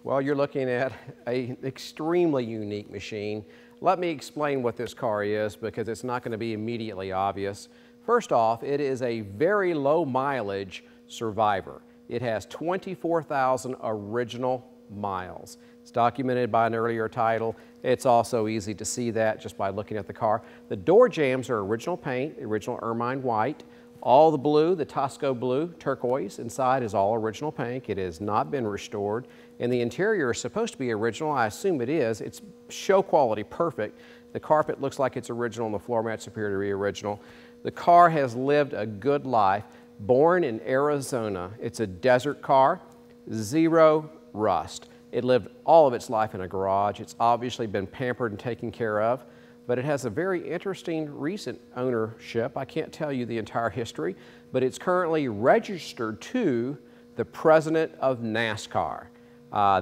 Well, you're looking at an extremely unique machine. Let me explain what this car is because it's not going to be immediately obvious. First off, it is a very low mileage Survivor. It has 24,000 original miles. It's documented by an earlier title. It's also easy to see that just by looking at the car. The door jambs are original paint, original ermine white. All the blue, the Tosco blue, turquoise inside is all original paint. It has not been restored. And the interior is supposed to be original. I assume it is. It's show quality perfect. The carpet looks like it's original and the floor mats appear to be original. The car has lived a good life. Born in Arizona. It's a desert car, zero rust. It lived all of its life in a garage. It's obviously been pampered and taken care of, but it has a very interesting recent ownership. I can't tell you the entire history, but it's currently registered to the president of NASCAR.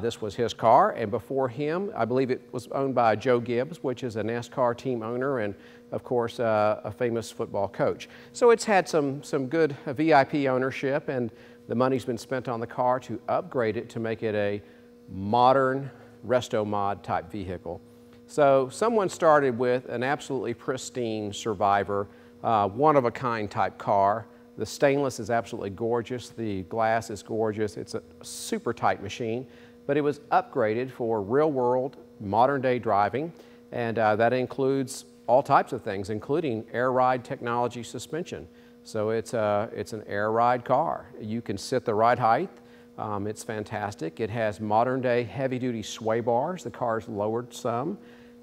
This was his car, and before him, I believe it was owned by Joe Gibbs, which is a NASCAR team owner and, of course, a famous football coach. So it's had some good VIP ownership, and the money's been spent on the car to upgrade it to make it a modern resto-mod type vehicle. So someone started with an absolutely pristine Survivor, one-of-a-kind type car. The stainless is absolutely gorgeous. The glass is gorgeous. It's a super tight machine, but it was upgraded for real-world, modern-day driving, and that includes all types of things, including air ride technology suspension. So it's an air ride car. You can sit the right height. It's fantastic. It has modern-day heavy-duty sway bars. The car's lowered some,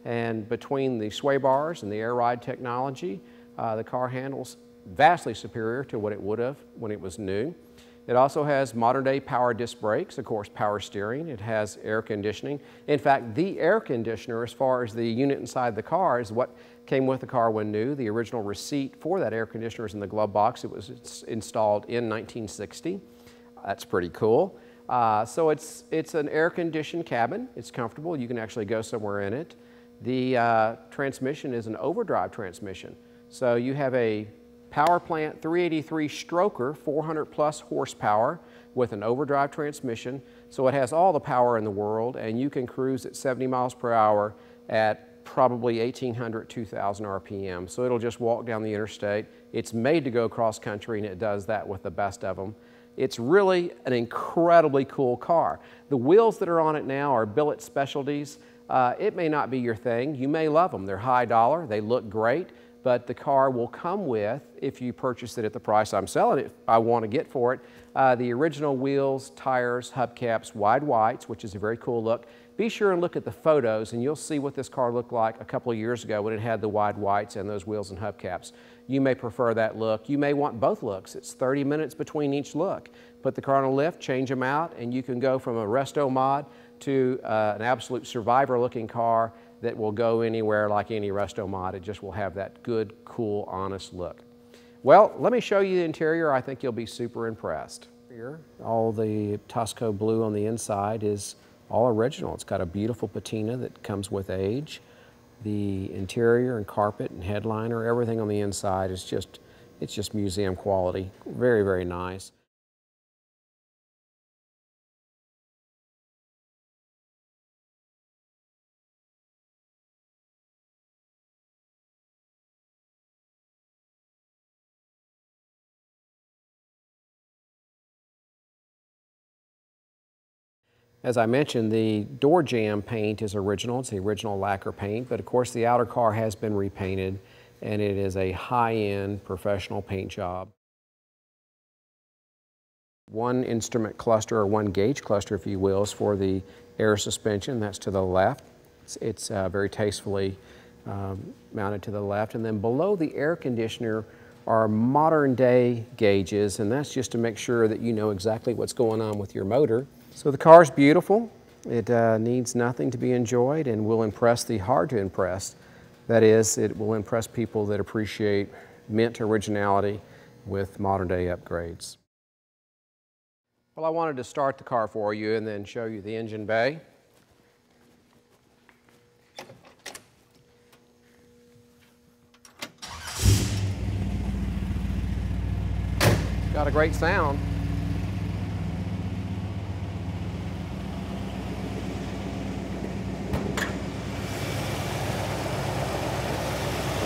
and between the sway bars and the air ride technology, the car handles vastly superior to what it would have when it was new. It also has modern-day power disc brakes, of course, power steering. It has air conditioning. In fact, the air conditioner, as far as the unit inside the car, is what came with the car when new. The original receipt for that air conditioner is in the glove box. It was installed in 1960. That's pretty cool. So it's an air-conditioned cabin. It's comfortable. You can actually go somewhere in it. The transmission is an overdrive transmission. So you have a power plant 383 stroker, 400 plus horsepower with an overdrive transmission. So it has all the power in the world, and you can cruise at 70 miles per hour at probably 1,800, 2,000 RPM. So it'll just walk down the interstate. It's made to go cross country, and it does that with the best of them. It's really an incredibly cool car. The wheels that are on it now are billet specialties. It may not be your thing. You may love them. They're high dollar. They look great. But the car will come with, if you purchase it at the price I'm selling it, I want to get for it, the original wheels, tires, hubcaps, wide whites, which is a very cool look. Be sure and look at the photos and you'll see what this car looked like a couple of years ago when it had the wide whites and those wheels and hubcaps. You may prefer that look. You may want both looks. It's 30 minutes between each look. Put the car on a lift, change them out, and you can go from a resto mod to an absolute Survivor looking car that will go anywhere like any resto mod. It just will have that good, cool, honest look. Well, let me show you the interior. I think you'll be super impressed. Here, all the Tosco blue on the inside is all original. It's got a beautiful patina that comes with age. The interior and carpet and headliner, everything on the inside is it's just museum quality. Very, very nice. As I mentioned, the door jamb paint is original. It's the original lacquer paint, but of course the outer car has been repainted, and it is a high-end professional paint job. One instrument cluster, or one gauge cluster, if you will, is for the air suspension. That's to the left. It's very tastefully mounted to the left. And then below the air conditioner are modern day gauges, and that's just to make sure that you know exactly what's going on with your motor. So the car's beautiful. It needs nothing to be enjoyed and will impress the hard to impress. That is, it will impress people that appreciate mint originality with modern day upgrades. Well, I wanted to start the car for you and then show you the engine bay. Got a great sound.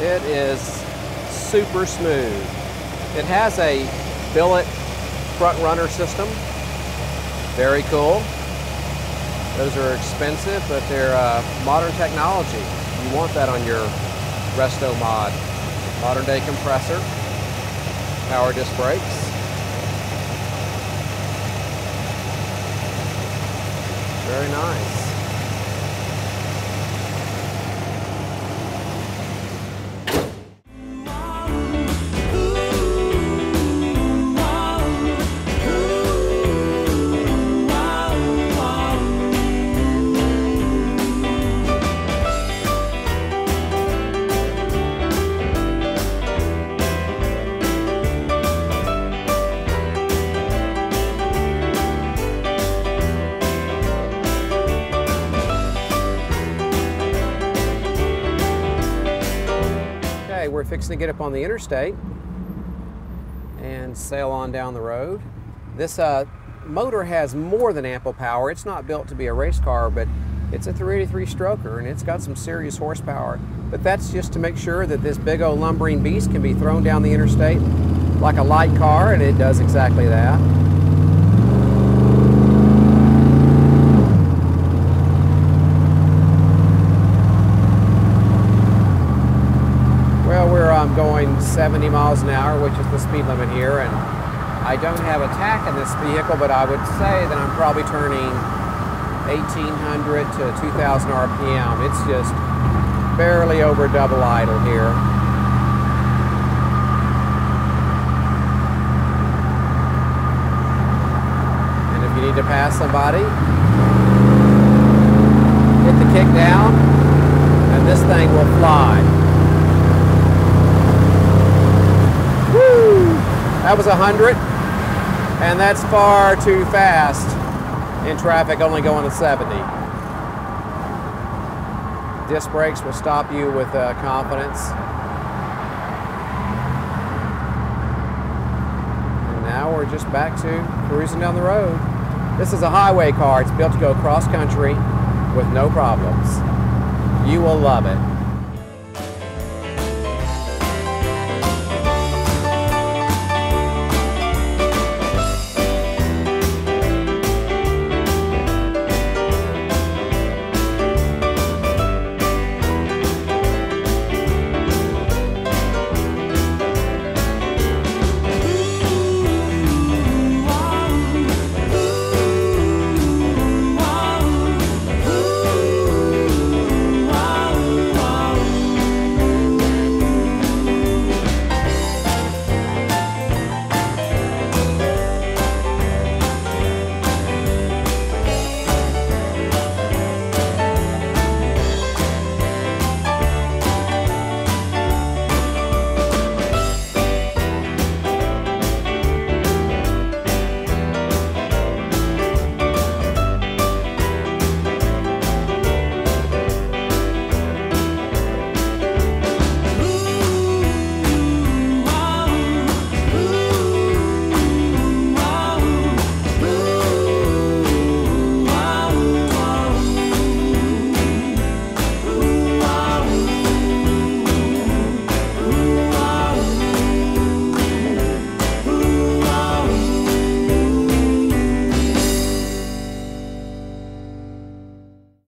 It is super smooth. It has a billet front runner system. Very cool. Those are expensive, but they're modern technology. You want that on your Resto Mod. Modern day compressor, power disc brakes. Very nice. We're fixing to get up on the interstate and sail on down the road. This motor has more than ample power. It's not built to be a race car, but it's a 383 stroker and it's got some serious horsepower. But that's just to make sure that this big old lumbering beast can be thrown down the interstate like a light car, and it does exactly that. I'm going 70 miles an hour, which is the speed limit here, and I don't have a tach in this vehicle, but I would say that I'm probably turning 1,800 to 2,000 RPM. It's just barely over double idle here. And if you need to pass somebody, hit the kick down, and this thing will fly. That was 100, and that's far too fast in traffic, only going to 70. Disc brakes will stop you with confidence. And now we're just back to cruising down the road. This is a highway car. It's built to go cross country with no problems. You will love it.